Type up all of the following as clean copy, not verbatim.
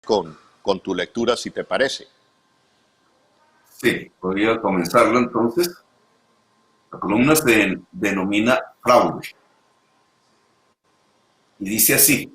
con tu lectura, si te parece. Sí, podría comenzarlo entonces. La columna se denomina fraude y dice así: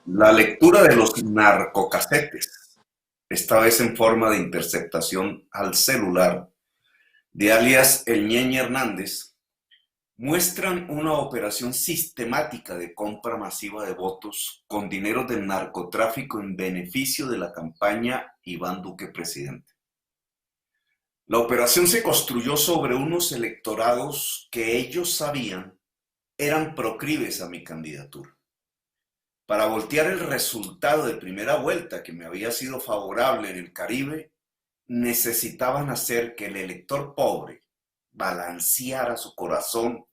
la lectura de los narcocasetes, esta vez en forma de interceptación al celular de alias El Ñeñe Hernández, muestran una operación sistemática de compra masiva de votos con dinero del narcotráfico en beneficio de la campaña Iván Duque presidente. La operación se construyó sobre unos electorados que ellos sabían eran proclives a mi candidatura. Para voltear el resultado de primera vuelta que me había sido favorable en el Caribe, necesitaban hacer que el elector pobre balanceara su corazón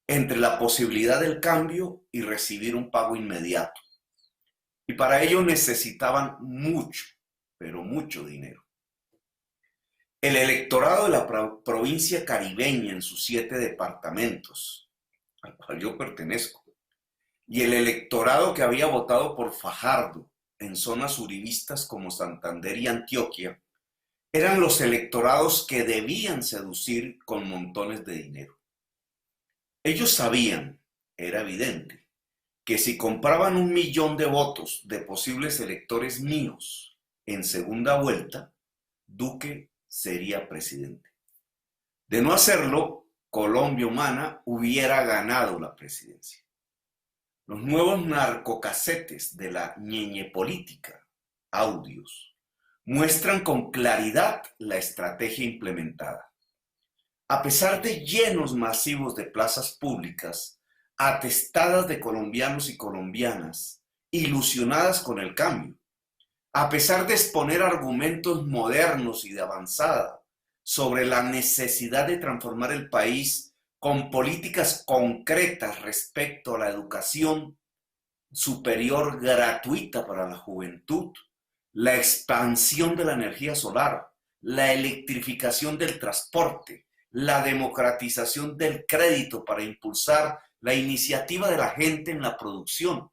entre la posibilidad del cambio y recibir un pago inmediato. Y para ello necesitaban mucho, pero mucho dinero. El electorado de la provincia caribeña en sus 7 departamentos, al cual yo pertenezco, y el electorado que había votado por Fajardo en zonas uribistas como Santander y Antioquia, eran los electorados que debían seducir con montones de dinero. Ellos sabían, era evidente, que si compraban 1 millón de votos de posibles electores míos en segunda vuelta, Duque sería presidente. De no hacerlo, Colombia Humana hubiera ganado la presidencia. Los nuevos narcocasetes de la ñeñe política, audios, muestran con claridad la estrategia implementada. A pesar de llenos masivos de plazas públicas, atestadas de colombianos y colombianas, ilusionadas con el cambio, a pesar de exponer argumentos modernos y de avanzada sobre la necesidad de transformar el país con políticas concretas respecto a la educación superior gratuita para la juventud, la expansión de la energía solar, la electrificación del transporte, la democratización del crédito para impulsar la iniciativa de la gente en la producción,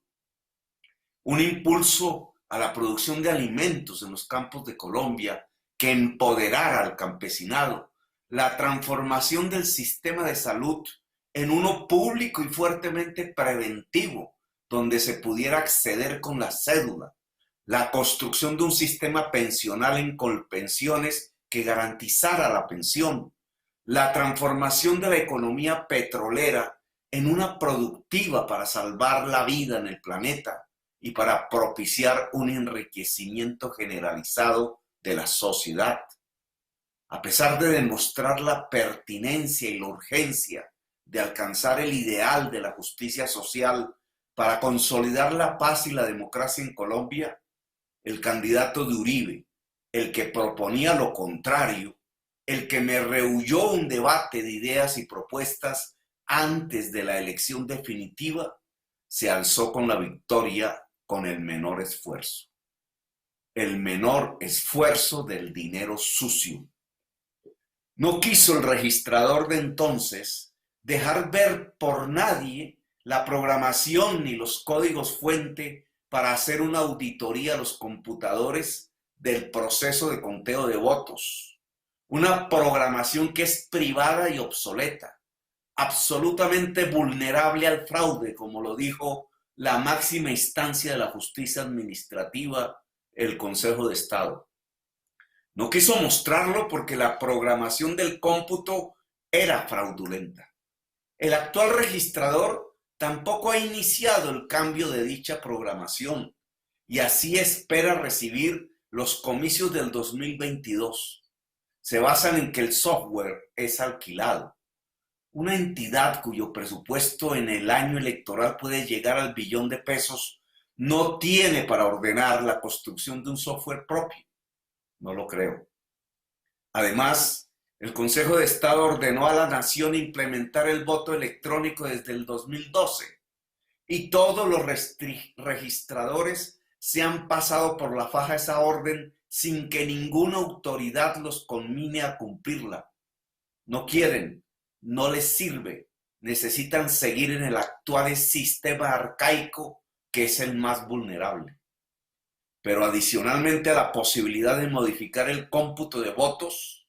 un impulso a la producción de alimentos en los campos de Colombia que empoderara al campesinado, la transformación del sistema de salud en uno público y fuertemente preventivo, donde se pudiera acceder con la cédula, la construcción de un sistema pensional en Colpensiones que garantizara la pensión, la transformación de la economía petrolera en una productiva para salvar la vida en el planeta y para propiciar un enriquecimiento generalizado de la sociedad. A pesar de demostrar la pertinencia y la urgencia de alcanzar el ideal de la justicia social para consolidar la paz y la democracia en Colombia, el candidato de Uribe, el que proponía lo contrario, el que me rehuyó un debate de ideas y propuestas antes de la elección definitiva, se alzó con la victoria con el menor esfuerzo. El menor esfuerzo del dinero sucio. No quiso el registrador de entonces dejar ver por nadie la programación ni los códigos fuente para hacer una auditoría a los computadores del proceso de conteo de votos. Una programación que es privada y obsoleta, absolutamente vulnerable al fraude, como lo dijo la máxima instancia de la justicia administrativa, el Consejo de Estado. No quiso mostrarlo porque la programación del cómputo era fraudulenta. El actual registrador tampoco ha iniciado el cambio de dicha programación y así espera recibir los comicios del 2022. Se basan en que el software es alquilado. Una entidad cuyo presupuesto en el año electoral puede llegar al billón de pesos no tiene para ordenar la construcción de un software propio. No lo creo. Además, el Consejo de Estado ordenó a la Nación implementar el voto electrónico desde el 2012 y todos los registradores se han pasado por la faja esa orden sin que ninguna autoridad los conmine a cumplirla. No quieren, no les sirve, necesitan seguir en el actual sistema arcaico que es el más vulnerable. pero adicionalmente a la posibilidad de modificar el cómputo de votos,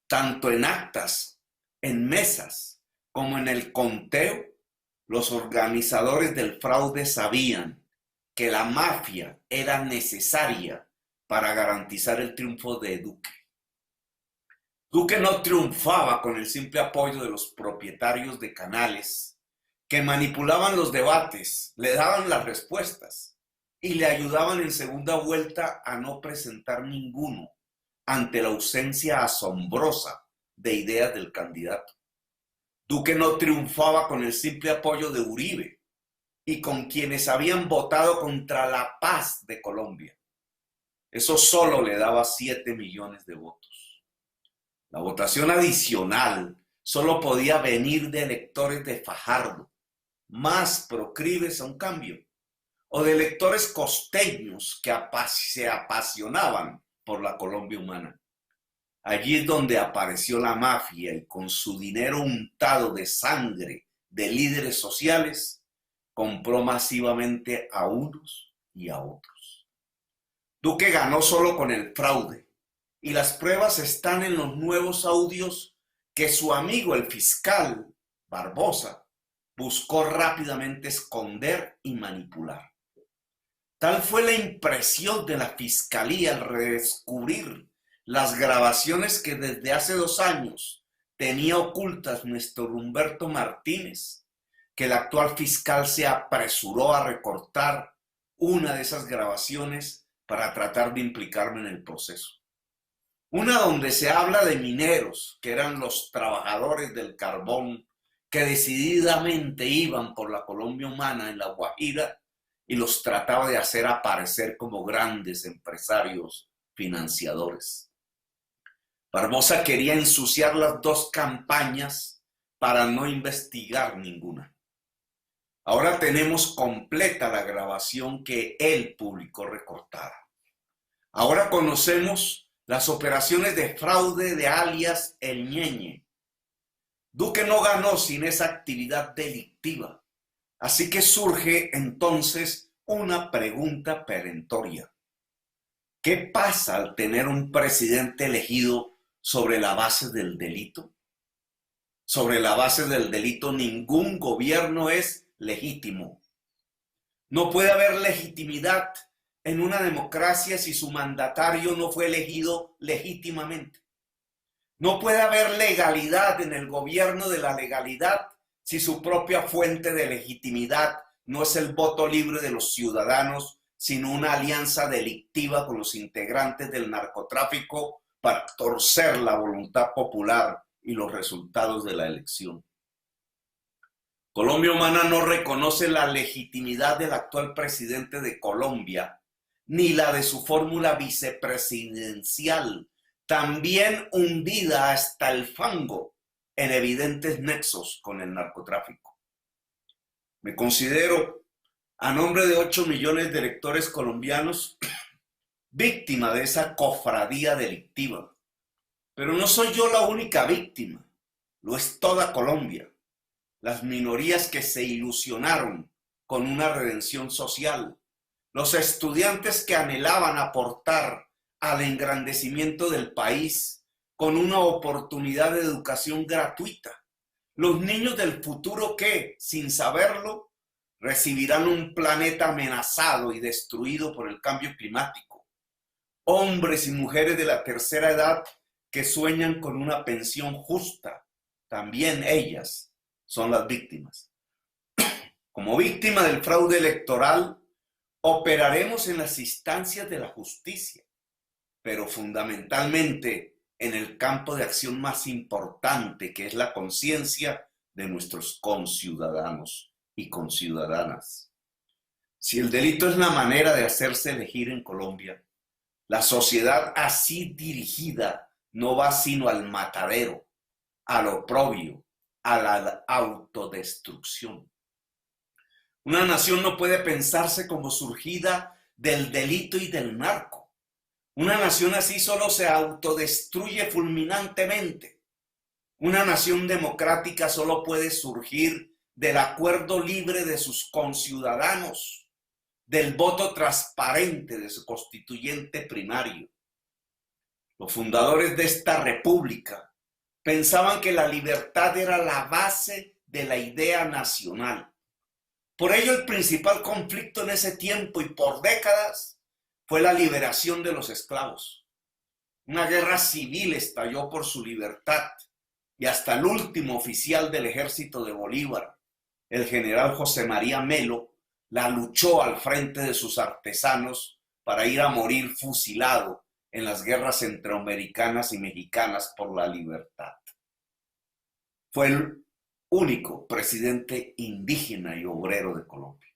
tanto en actas, en mesas, como en el conteo, los organizadores del fraude sabían que la mafia era necesaria para garantizar el triunfo de Duque. Duque no triunfaba con el simple apoyo de los propietarios de canales que manipulaban los debates, le daban las respuestas y le ayudaban en segunda vuelta a no presentar ninguno ante la ausencia asombrosa de ideas del candidato. Duque no triunfaba con el simple apoyo de Uribe y con quienes habían votado contra la paz de Colombia. Eso solo le daba 7 millones de votos. La votación adicional solo podía venir de electores de Fajardo, más proclives a un cambio, o de electores costeños que se apasionaban por la Colombia humana. Allí es donde apareció la mafia y con su dinero untado de sangre de líderes sociales, compró masivamente a unos y a otros. Duque ganó solo con el fraude y las pruebas están en los nuevos audios que su amigo el fiscal Barbosa buscó rápidamente esconder y manipular. Tal fue la impresión de la fiscalía al redescubrir las grabaciones que desde hace 2 años tenía ocultas nuestro Humberto Martínez, que el actual fiscal se apresuró a recortar una de esas grabaciones para tratar de implicarme en el proceso. Una donde se habla de mineros, que eran los trabajadores del carbón, que decididamente iban por la Colombia humana en La Guajira y los trataba de hacer aparecer como grandes empresarios financiadores. Barbosa quería ensuciar las 2 campañas para no investigar ninguna. Ahora tenemos completa la grabación que él publicó recortada. Ahora conocemos las operaciones de fraude de alias El Ñeñe. Duque no ganó sin esa actividad delictiva. Así que surge entonces una pregunta perentoria. ¿Qué pasa al tener un presidente elegido sobre la base del delito? Sobre la base del delito ningún gobierno es legítimo. No puede haber legitimidad en una democracia si su mandatario no fue elegido legítimamente. No puede haber legalidad en el gobierno de la legalidad si su propia fuente de legitimidad no es el voto libre de los ciudadanos, sino una alianza delictiva con los integrantes del narcotráfico para torcer la voluntad popular y los resultados de la elección. Colombia Humana no reconoce la legitimidad del actual presidente de Colombia, ni la de su fórmula vicepresidencial, también hundida hasta el fango en evidentes nexos con el narcotráfico. Me considero, a nombre de 8 millones de electores colombianos, víctima de esa cofradía delictiva. Pero no soy yo la única víctima, lo es toda Colombia. Las minorías que se ilusionaron con una redención social, los estudiantes que anhelaban aportar al engrandecimiento del país con una oportunidad de educación gratuita, los niños del futuro que, sin saberlo, recibirán un planeta amenazado y destruido por el cambio climático, hombres y mujeres de la tercera edad que sueñan con una pensión justa, también ellas son las víctimas. Como víctima del fraude electoral, operaremos en las instancias de la justicia, pero fundamentalmente en el campo de acción más importante, que es la conciencia de nuestros conciudadanos y conciudadanas. Si el delito es la manera de hacerse elegir en Colombia, la sociedad así dirigida no va sino al matadero, al oprobio, a la autodestrucción. Una nación no puede pensarse como surgida del delito y del narco. Una nación así solo se autodestruye fulminantemente. Una nación democrática solo puede surgir del acuerdo libre de sus conciudadanos, del voto transparente de su constituyente primario. Los fundadores de esta república pensaban que la libertad era la base de la idea nacional. Por ello, el principal conflicto en ese tiempo y por décadas fue la liberación de los esclavos. Una guerra civil estalló por su libertad y hasta el último oficial del ejército de Bolívar, el general José María Melo, la luchó al frente de sus artesanos para ir a morir fusilado en las guerras centroamericanas y mexicanas por la libertad. Fue el único presidente indígena y obrero de Colombia.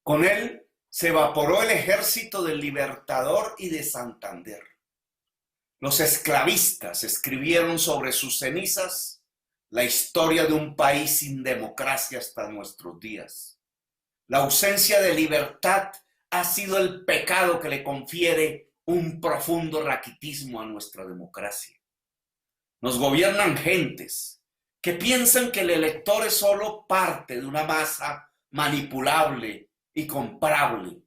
Con él se evaporó el ejército del Libertador y de Santander. Los esclavistas escribieron sobre sus cenizas la historia de un país sin democracia hasta nuestros días. La ausencia de libertad ha sido el pecado que le confiere un profundo raquitismo a nuestra democracia. Nos gobiernan gentes que piensan que el elector es solo parte de una masa manipulable y comprable,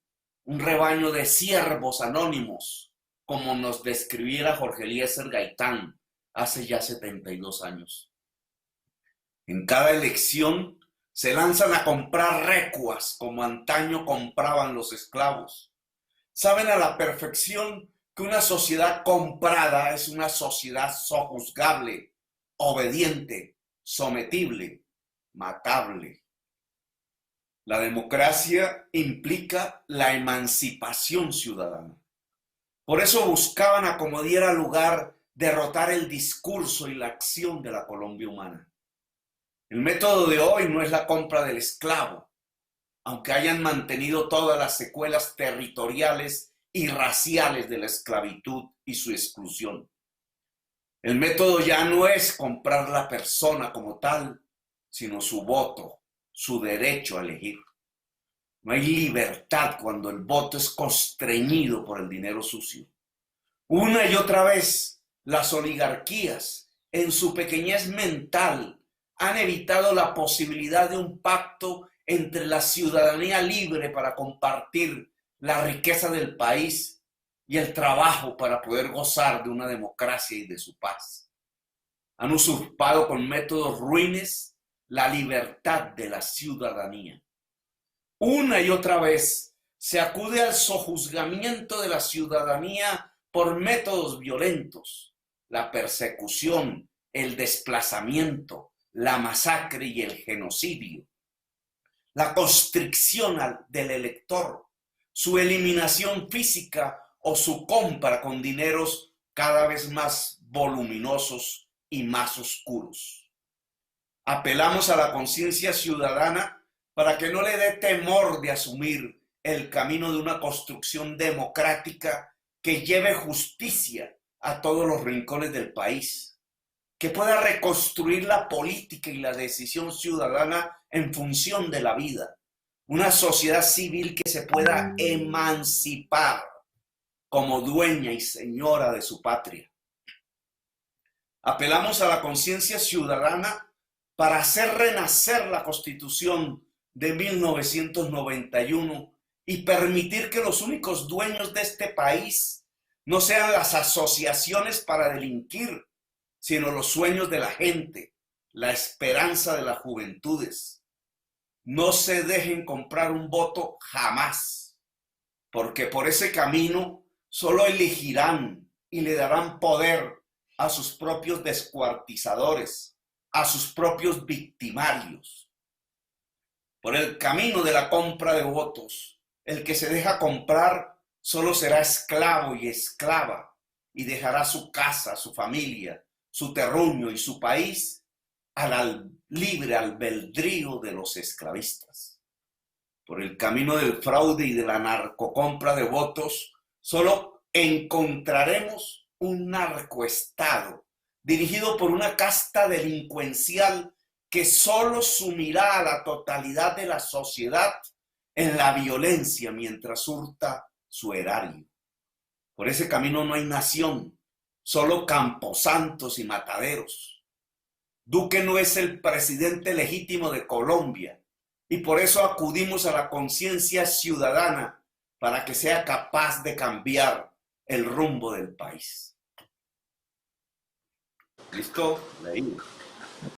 un rebaño de siervos anónimos, como nos describiera Jorge Eliezer Gaitán hace ya 72 años. En cada elección se lanzan a comprar recuas como antaño compraban los esclavos. Saben a la perfección que una sociedad comprada es una sociedad sojuzgable, obediente, sometible, matable. La democracia implica la emancipación ciudadana. Por eso buscaban a como diera lugar derrotar el discurso y la acción de la Colombia humana. El método de hoy no es la compra del esclavo, aunque hayan mantenido todas las secuelas territoriales y raciales de la esclavitud y su exclusión. El método ya no es comprar la persona como tal, sino su voto, su derecho a elegir. No hay libertad cuando el voto es constreñido por el dinero sucio. Una y otra vez, las oligarquías, en su pequeñez mental, han evitado la posibilidad de un pacto entre la ciudadanía libre para compartir la riqueza del país y el trabajo para poder gozar de una democracia y de su paz. Han usurpado con métodos ruines la libertad de la ciudadanía. Una y otra vez se acude al sojuzgamiento de la ciudadanía por métodos violentos, la persecución, el desplazamiento, la masacre y el genocidio, la constricción del elector, su eliminación física o su compra con dineros cada vez más voluminosos y más oscuros. Apelamos a la conciencia ciudadana para que no le dé temor de asumir el camino de una construcción democrática que lleve justicia a todos los rincones del país, que pueda reconstruir la política y la decisión ciudadana en función de la vida, una sociedad civil que se pueda emancipar como dueña y señora de su patria. Apelamos a la conciencia ciudadana para hacer renacer la Constitución de 1991 y permitir que los únicos dueños de este país no sean las asociaciones para delinquir, sino los sueños de la gente, la esperanza de las juventudes. No se dejen comprar un voto jamás, porque por ese camino solo elegirán y le darán poder a sus propios descuartizadores, a sus propios victimarios. Por el camino de la compra de votos, el que se deja comprar solo será esclavo y esclava y dejará su casa, su familia, su terruño y su país al libre albedrío de los esclavistas. Por el camino del fraude y de la narcocompra de votos, solo encontraremos un narcoestado dirigido por una casta delincuencial que solo sumirá a la totalidad de la sociedad en la violencia mientras hurta su erario. Por ese camino no hay nación, solo camposantos y mataderos. Duque no es el presidente legítimo de Colombia Y por eso acudimos a la conciencia ciudadana para que sea capaz de cambiar el rumbo del país. ¿Listo? Leí.